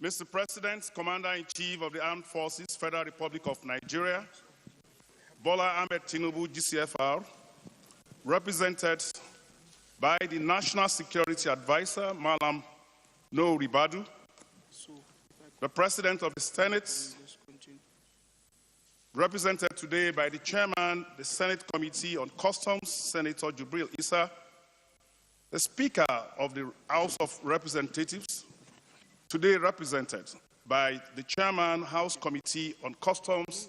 Mr. President, Commander-in-Chief of the Armed Forces, Federal Republic of Nigeria, Bola Ahmed Tinubu, GCFR, represented by the National Security Advisor, Malam No Ribadu, the President of the Senate, represented today by the Chairman, the Senate Committee on Customs, Senator Jubril Issa, the Speaker of the House of Representatives, today represented by the Chairman, House Committee on Customs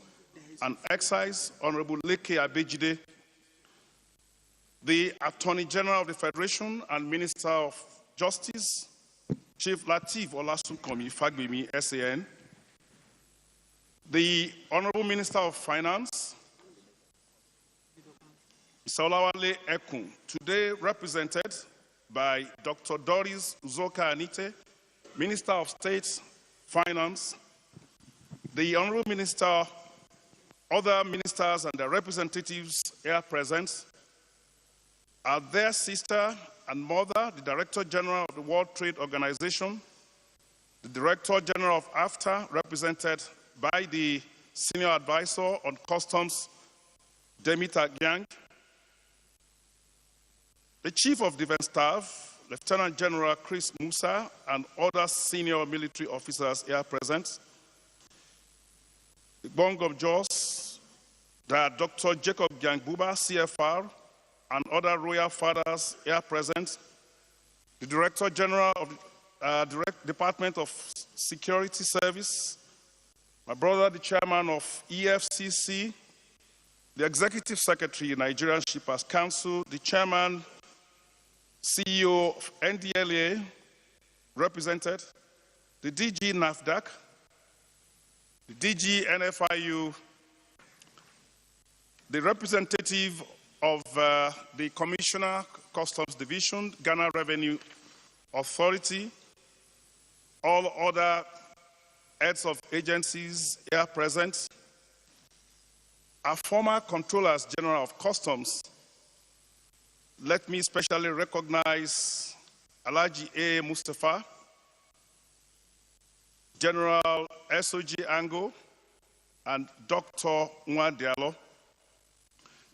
and Excise, Honorable Leke Abejide, the Attorney General of the Federation and Minister of Justice, Chief Lateef Olasunkanmi Fagbemi, SAN, the Honorable Minister of Finance, Mr. Olawale Ekun, today represented by Dr. Doris Uzoka Anite, Minister of State, Finance, the Honorable Minister, other ministers and their representatives here present, are their sister and mother, the Director General of the World Trade Organization, the Director General of AFTA, represented by the Senior Advisor on Customs, Demita Gyang, the Chief of Defense Staff, Lieutenant General Chris Musa, and other senior military officers here present, the Bong of Jos, Dr. Jacob Gyang Buba, CFR, and other royal fathers here present, the Director General of the Department of Security Service, my brother, the Chairman of EFCC, the Executive Secretary, Nigerian Shippers Council, the Chairman, CEO of NDLA, represented, the DG NAFDAC, the DG NFIU, the representative of the Commissioner, Customs Division, Ghana Revenue Authority, all other heads of agencies here present, our former Controllers General of Customs. Let me especially recognize Alhaji A. Mustafa, General SOG Ango, and Dr. Nwa Diallo.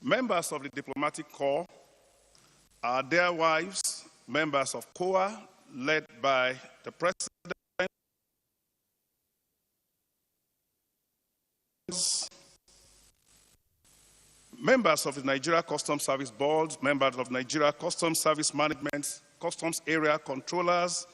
Members of the Diplomatic Corps, are their wives, members of COA, led by the President, members of the Nigeria Customs Service Board, members of Nigeria Customs Service Management, Customs Area Controllers,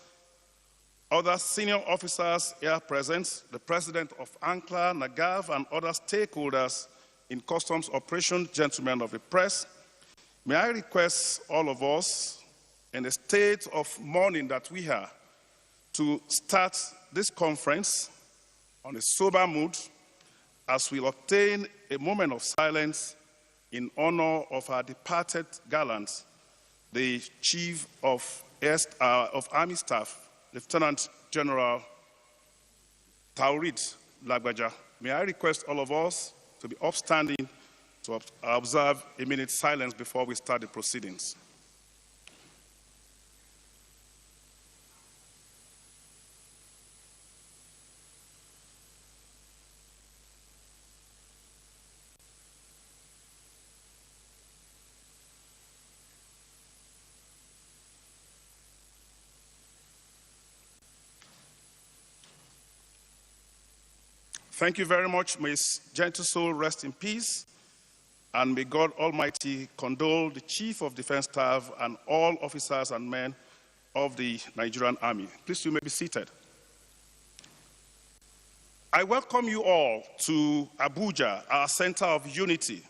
other senior officers here present, the President of ANCLA, NAGAV, and other stakeholders in customs operation, gentlemen of the press, may I request all of us, in the state of mourning that we are, to start this conference on a sober mood as we obtain a moment of silence in honor of our departed gallant, the Chief of Army Staff, Lieutenant General Taurid Lagbaja. May I request all of us to be upstanding to observe a minute's silence before we start the proceedings. Thank you very much. May his gentle soul rest in peace, and may God Almighty condole the Chief of Defense Staff and all officers and men of the Nigerian Army. Please, you may be seated. I welcome you all to Abuja, our center of unity,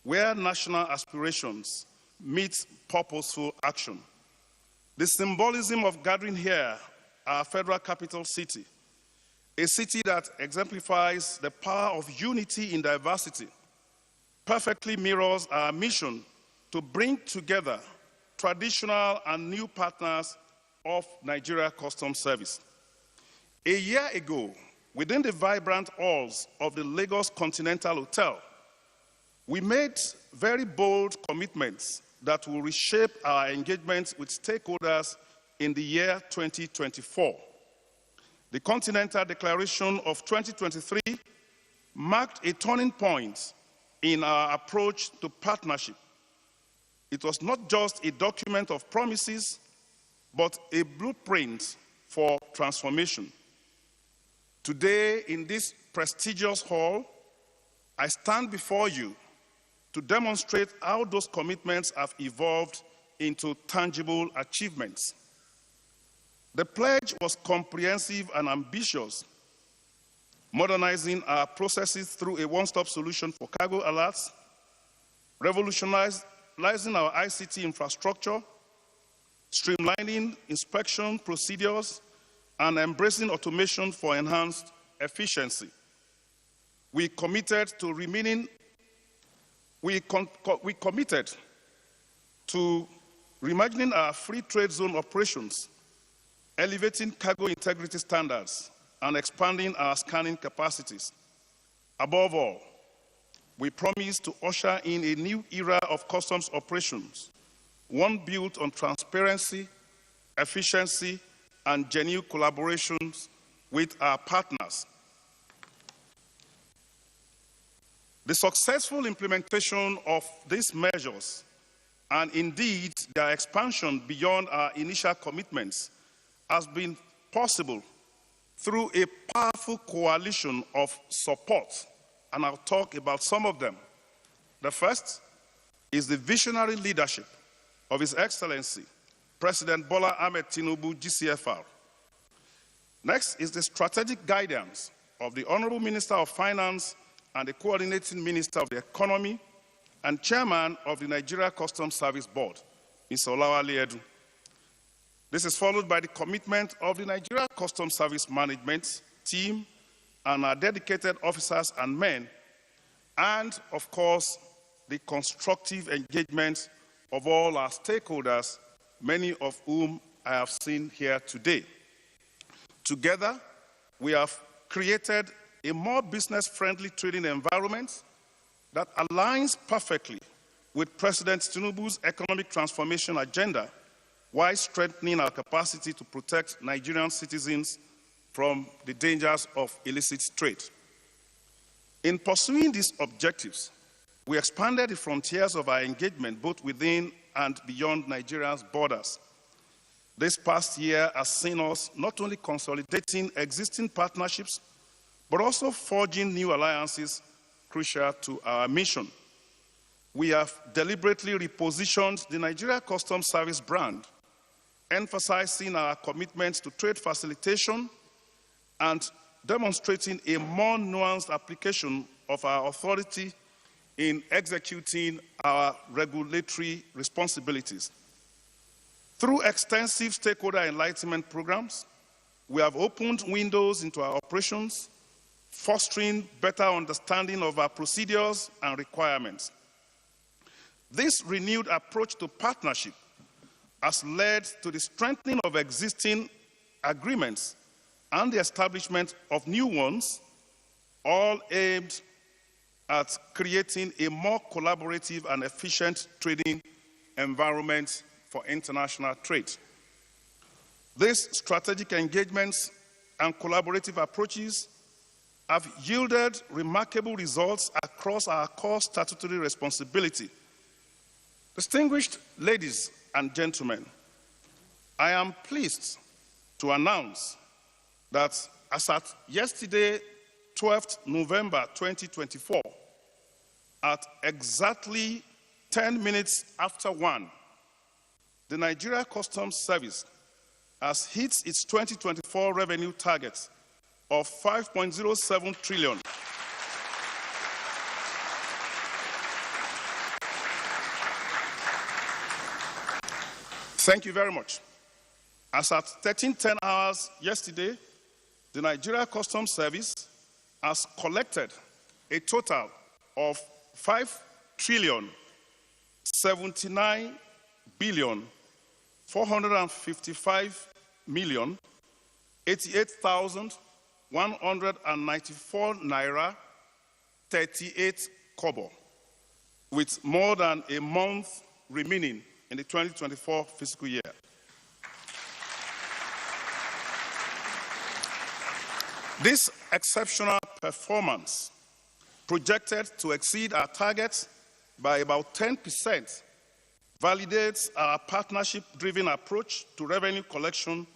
where national aspirations meet purposeful action. The symbolism of gathering here, our federal capital city, a city that exemplifies the power of unity in diversity, perfectly mirrors our mission to bring together traditional and new partners of Nigeria Customs Service. A year ago, within the vibrant halls of the Lagos Continental Hotel, we made very bold commitments that will reshape our engagement with stakeholders in the year 2024. The Continental Declaration of 2023 marked a turning point in our approach to partnership. It was not just a document of promises, but a blueprint for transformation. Today, in this prestigious hall, I stand before you to demonstrate how those commitments have evolved into tangible achievements. The pledge was comprehensive and ambitious, modernizing our processes through a one-stop solution for cargo alerts, revolutionizing our ICT infrastructure, streamlining inspection procedures, and embracing automation for enhanced efficiency. We committed to reimagining our free trade zone operations, elevating cargo integrity standards, and expanding our scanning capacities. Above all, we promise to usher in a new era of customs operations, one built on transparency, efficiency, and genuine collaborations with our partners. The successful implementation of these measures, and indeed their expansion beyond our initial commitments, has been possible through a powerful coalition of support, and I'll talk about some of them. The first is the visionary leadership of His Excellency, President Bola Ahmed Tinubu, GCFR. Next is the strategic guidance of the Honorable Minister of Finance and the Coordinating Minister of the Economy and Chairman of the Nigeria Customs Service Board, Mr. Olawale Edu. This is followed by the commitment of the Nigeria Customs Service Management team and our dedicated officers and men, and of course, the constructive engagement of all our stakeholders, many of whom I have seen here today. Together, we have created a more business-friendly trading environment that aligns perfectly with President Tinubu's economic transformation agenda, while strengthening our capacity to protect Nigerian citizens from the dangers of illicit trade. In pursuing these objectives, we expanded the frontiers of our engagement both within and beyond Nigeria's borders. This past year has seen us not only consolidating existing partnerships, but also forging new alliances crucial to our mission. We have deliberately repositioned the Nigeria Customs Service brand, emphasizing our commitment to trade facilitation and demonstrating a more nuanced application of our authority in executing our regulatory responsibilities. Through extensive stakeholder enlightenment programs, we have opened windows into our operations, fostering better understanding of our procedures and requirements. This renewed approach to partnership has led to the strengthening of existing agreements and the establishment of new ones, all aimed at creating a more collaborative and efficient trading environment for international trade. These strategic engagements and collaborative approaches have yielded remarkable results across our core statutory responsibility. Distinguished ladies and gentlemen, I am pleased to announce that as at yesterday, 12th November 2024, at exactly 10 minutes after 1, the Nigeria Customs Service has hit its 2024 revenue target of 5.07 trillion. Thank you very much. As at 13:10 hours yesterday, the Nigeria Customs Service has collected a total of 5,79,455,088,194 Naira 38 kobo, with more than a month remaining in the 2024 fiscal year. This exceptional performance, projected to exceed our targets by about 10%, validates our partnership-driven approach to revenue collection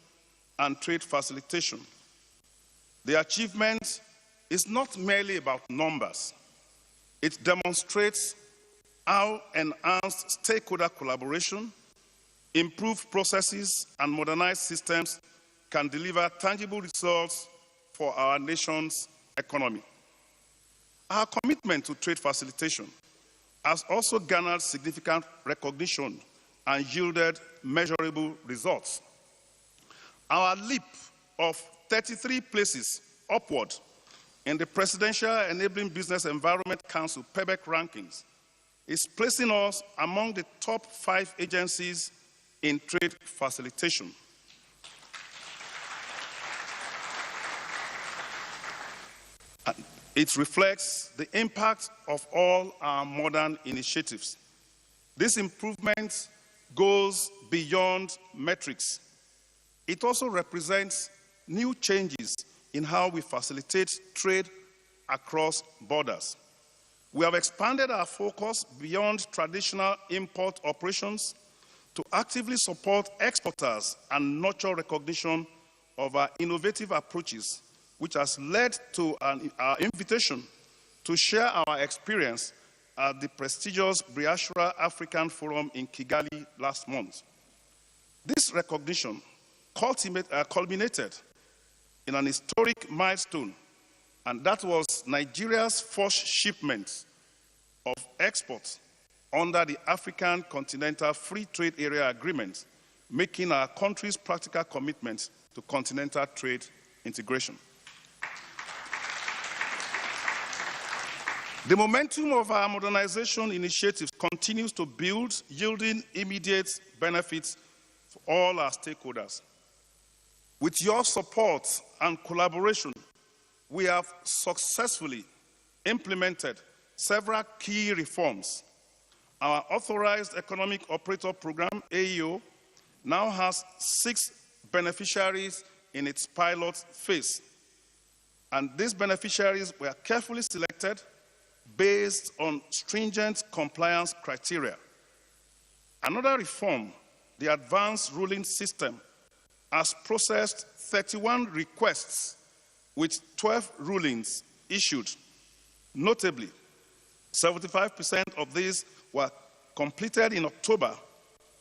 and trade facilitation. The achievement is not merely about numbers. It demonstrates how enhanced stakeholder collaboration, improved processes, and modernized systems can deliver tangible results for our nation's economy. Our commitment to trade facilitation has also garnered significant recognition and yielded measurable results. Our leap of 33 places upward in the Presidential Enabling Business Environment Council (PEBEC) rankings is placing us among the top 5 agencies in trade facilitation. It reflects the impact of all our modern initiatives. This improvement goes beyond metrics. It also represents new changes in how we facilitate trade across borders. We have expanded our focus beyond traditional import operations to actively support exporters and nurture recognition of our innovative approaches, which has led to our invitation to share our experience at the prestigious Biashra African Forum in Kigali last month. This recognition culminated in an historic milestone, and that was Nigeria's first shipment of exports under the African Continental Free Trade Area Agreement, making our country's practical commitment to continental trade integration. The momentum of our modernization initiatives continues to build, yielding immediate benefits for all our stakeholders. With your support and collaboration, we have successfully implemented several key reforms. Our Authorized Economic Operator Program, AEO, now has 6 beneficiaries in its pilot phase. And these beneficiaries were carefully selected based on stringent compliance criteria. Another reform, the Advanced Ruling System, has processed 31 requests with 12 rulings issued. Notably, 75% of these were completed in October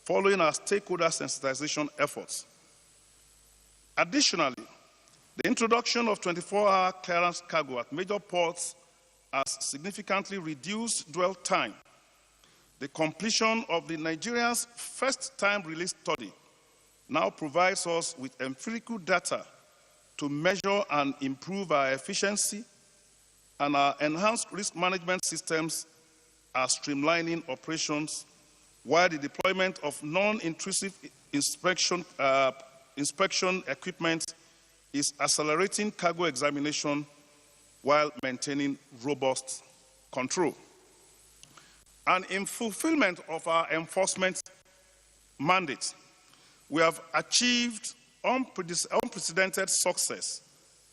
following our stakeholder sensitization efforts. Additionally, the introduction of 24-hour clearance cargo at major ports has significantly reduced dwell time. The completion of the Nigeria's first-time release study now provides us with empirical data to measure and improve our efficiency, and our enhanced risk management systems are streamlining operations, while the deployment of non-intrusive inspection equipment is accelerating cargo examination while maintaining robust control. And in fulfillment of our enforcement mandate, we have achieved unprecedented success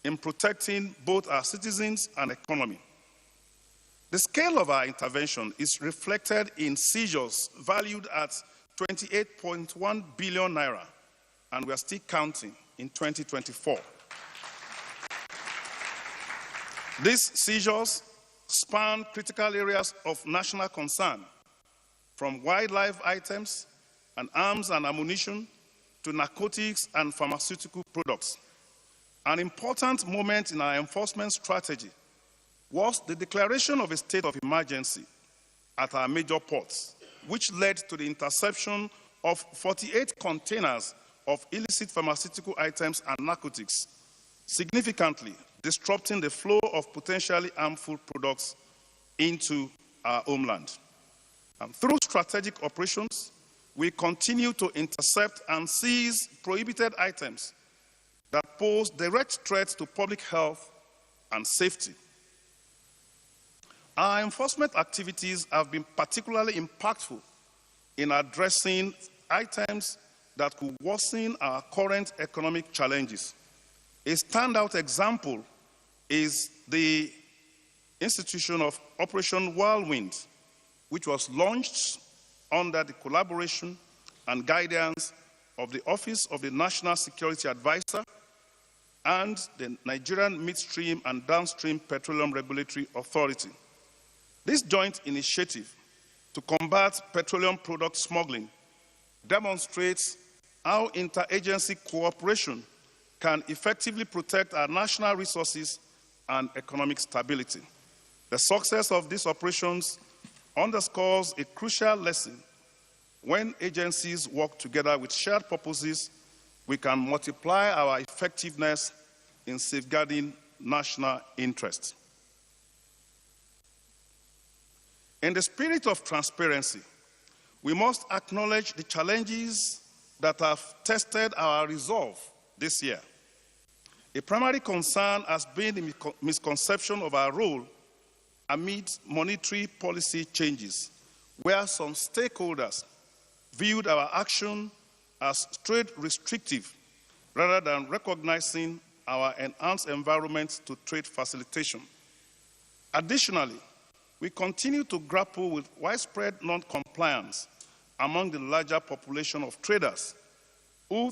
in protecting both our citizens and economy. The scale of our intervention is reflected in seizures valued at 28.1 billion naira, and we are still counting in 2024. These seizures span critical areas of national concern, from wildlife items and arms and ammunition to narcotics and pharmaceutical products. An important moment in our enforcement strategy was the declaration of a state of emergency at our major ports, which led to the interception of 48 containers of illicit pharmaceutical items and narcotics, significantly disrupting the flow of potentially harmful products into our homeland. And through strategic operations, we continue to intercept and seize prohibited items that pose direct threats to public health and safety. Our enforcement activities have been particularly impactful in addressing items that could worsen our current economic challenges. A standout example is the institution of Operation Whirlwind, which was launched under the collaboration and guidance of the Office of the National Security Advisor and the Nigerian Midstream and Downstream Petroleum Regulatory Authority. This joint initiative to combat petroleum product smuggling demonstrates how interagency cooperation can effectively protect our national resources and economic stability. The success of these operations underscores a crucial lesson. When agencies work together with shared purposes, we can multiply our effectiveness in safeguarding national interests. In the spirit of transparency, we must acknowledge the challenges that have tested our resolve this year. A primary concern has been the misconception of our role amid monetary policy changes, where some stakeholders viewed our action as trade restrictive rather than recognizing our enhanced environment to trade facilitation. Additionally, we continue to grapple with widespread non-compliance among the larger population of traders who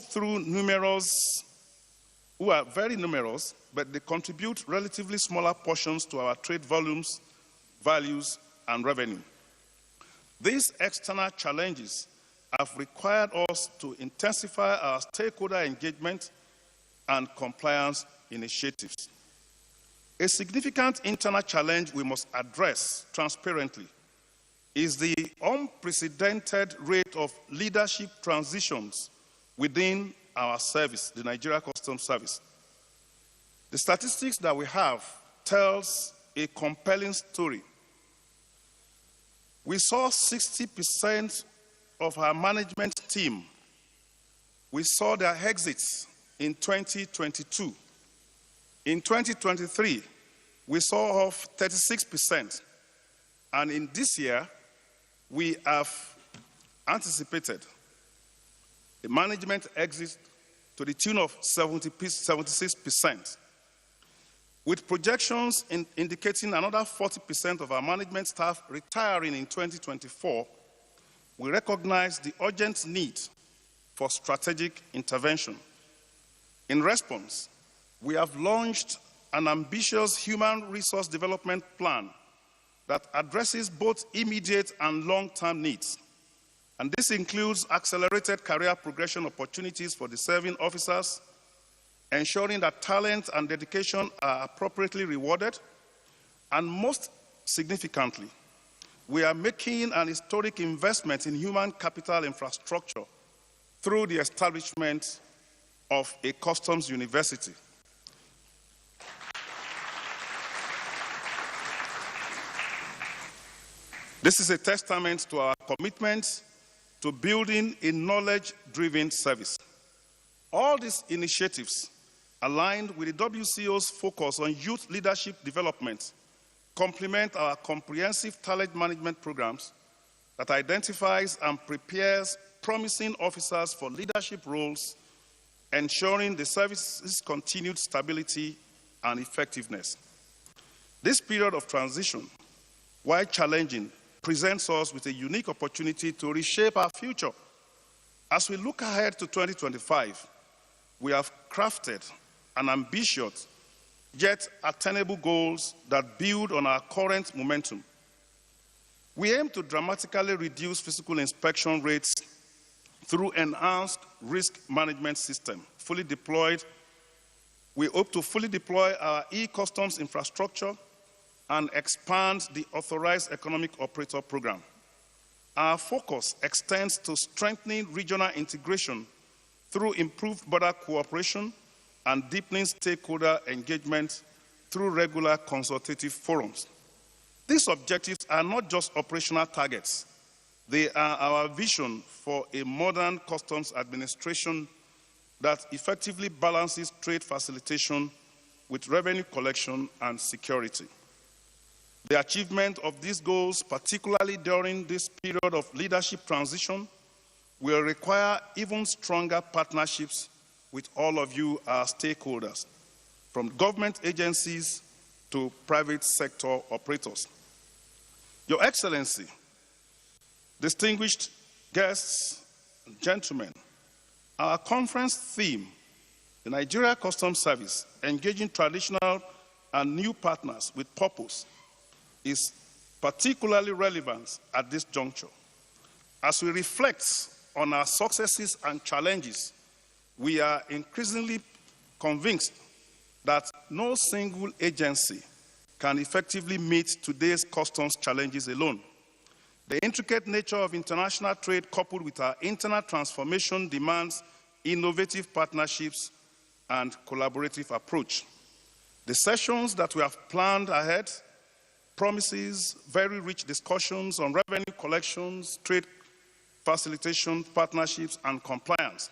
are very numerous, but they contribute relatively smaller portions to our trade volumes, values, and revenue. These external challenges have required us to intensify our stakeholder engagement and compliance initiatives. A significant internal challenge we must address transparently is the unprecedented rate of leadership transitions within our service, the Nigerian Customs Service. The statistics that we have tells a compelling story. We saw 60% of our management team, we saw their exits in 2022. In 2023, we saw off 36%. And in this year, we have anticipated a management exit to the tune of 76%, with projections indicating another 40% of our management staff retiring in 2024. We recognize the urgent need for strategic intervention. In response, we have launched an ambitious human resource development plan that addresses both immediate and long-term needs. And this includes accelerated career progression opportunities for the serving officers, ensuring that talent and dedication are appropriately rewarded, and most significantly, we are making an historic investment in human capital infrastructure through the establishment of a customs university. This is a testament to our commitment to building a knowledge-driven service. All these initiatives, aligned with the WCO's focus on youth leadership development, complement our comprehensive talent management programs that identifies and prepares promising officers for leadership roles, ensuring the service's continued stability and effectiveness. This period of transition, while challenging, presents us with a unique opportunity to reshape our future. As we look ahead to 2025, we have crafted an ambitious yet attainable goals that build on our current momentum. We aim to dramatically reduce physical inspection rates through enhanced risk management system. Fully deployed, we hope to fully deploy our e-customs infrastructure and expand the Authorized Economic Operator Program. Our focus extends to strengthening regional integration through improved border cooperation and deepening stakeholder engagement through regular consultative forums. These objectives are not just operational targets. They are our vision for a modern customs administration that effectively balances trade facilitation with revenue collection and security. The achievement of these goals, particularly during this period of leadership transition, will require even stronger partnerships with all of you, our stakeholders, from government agencies to private sector operators. Your Excellency, distinguished guests and gentlemen, our conference theme, the Nigeria Customs Service, engaging traditional and new partners with purpose, is particularly relevant at this juncture. As we reflect on our successes and challenges, we are increasingly convinced that no single agency can effectively meet today's customs challenges alone. The intricate nature of international trade coupled with our internal transformation demands innovative partnerships and collaborative approach. The sessions that we have planned ahead promises very rich discussions on revenue collections, trade facilitation, partnerships, and compliance.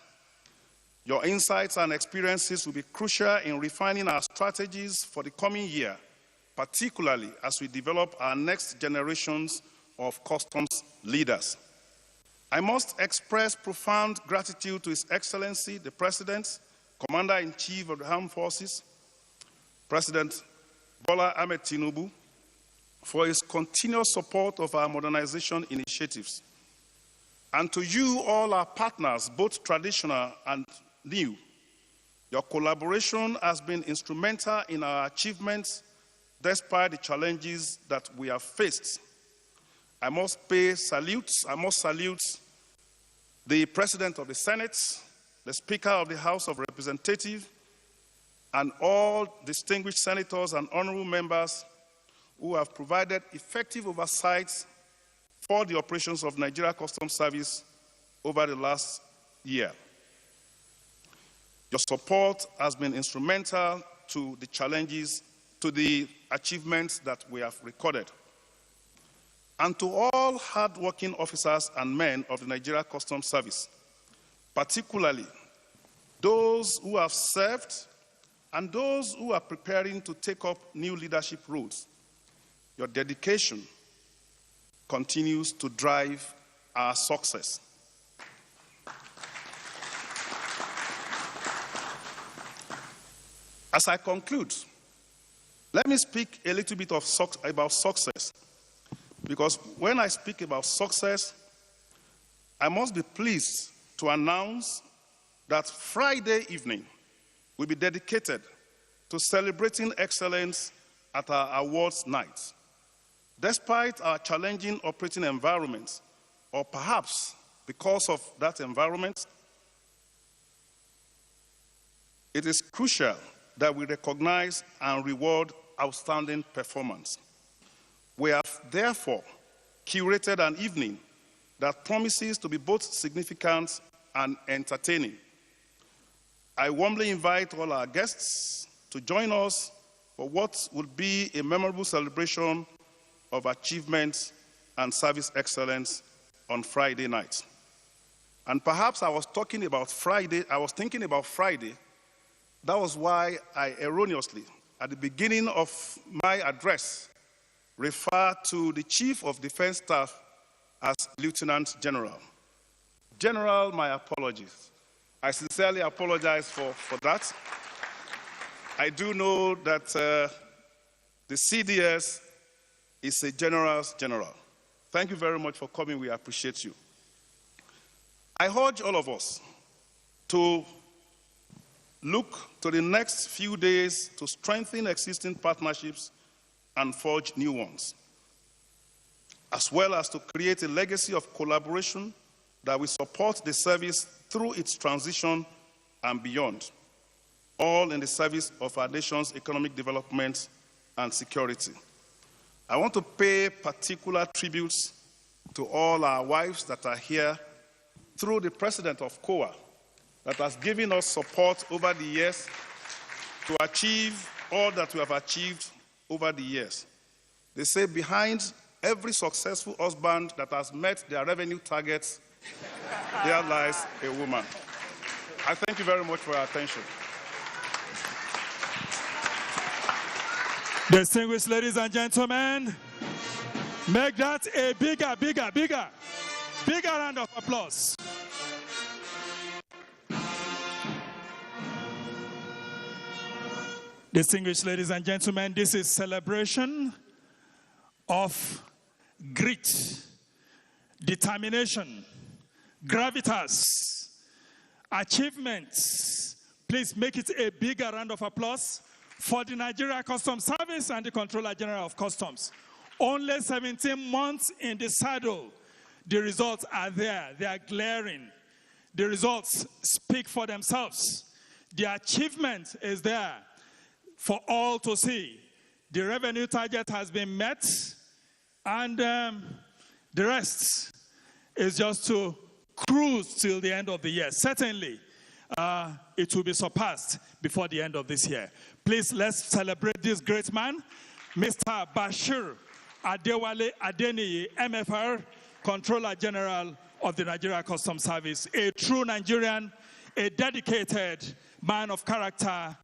Your insights and experiences will be crucial in refining our strategies for the coming year, particularly as we develop our next generations of customs leaders. I must express profound gratitude to His Excellency, the President, Commander-in-Chief of the Armed Forces, President Bola Ahmed Tinubu, for his continuous support of our modernization initiatives. And to you, all our partners, both traditional and new, your collaboration has been instrumental in our achievements despite the challenges that we have faced. I must salute the President of the Senate, the Speaker of the House of Representatives, and all distinguished senators and honorable members who have provided effective oversight for the operations of Nigeria Customs Service over the last year. Your support has been instrumental to the challenges, to the achievements that we have recorded. And to all hard-working officers and men of the Nigeria Customs Service, particularly those who have served and those who are preparing to take up new leadership roles, your dedication continues to drive our success. As I conclude, let me speak a little bit about success. Because when I speak about success, I must be pleased to announce that Friday evening will be dedicated to celebrating excellence at our awards night. Despite our challenging operating environment, or perhaps because of that environment, it is crucial that we recognize and reward outstanding performance. We have therefore curated an evening that promises to be both significant and entertaining. I warmly invite all our guests to join us for what will be a memorable celebration of achievements and service excellence on Friday night. And perhaps I was thinking about Friday. That was why I erroneously, at the beginning of my address, refer to the Chief of Defense Staff as Lieutenant General. General, my apologies. I sincerely apologize for that. I do know that the CDS is a general's general. Thank you very much for coming. We appreciate you. I urge all of us to look to the next few days to strengthen existing partnerships and forge new ones, as well as to create a legacy of collaboration that will support the service through its transition and beyond, all in the service of our nation's economic development and security. I want to pay particular tributes to all our wives that are here through the President of COA that has given us support over the years to achieve all that we have achieved over the years. They say behind every successful husband that has met their revenue targets, there lies a woman. I thank you very much for your attention. Distinguished ladies and gentlemen, make that a bigger round of applause. Distinguished ladies and gentlemen, this is celebration of grit, determination, gravitas, achievements. Please make it a bigger round of applause for the Nigerian Customs Service and the Controller General of Customs. Only 17 months in the saddle. The results are there. They are glaring. The results speak for themselves. The achievement is there for all to see. The revenue target has been met, and the rest is just to cruise till the end of the year. Certainly, it will be surpassed before the end of this year. Please, let's celebrate this great man, Mr. Bashir Adewale Adeniyi, MFR, Controller General of the Nigerian Customs Service, a true Nigerian, a dedicated man of character,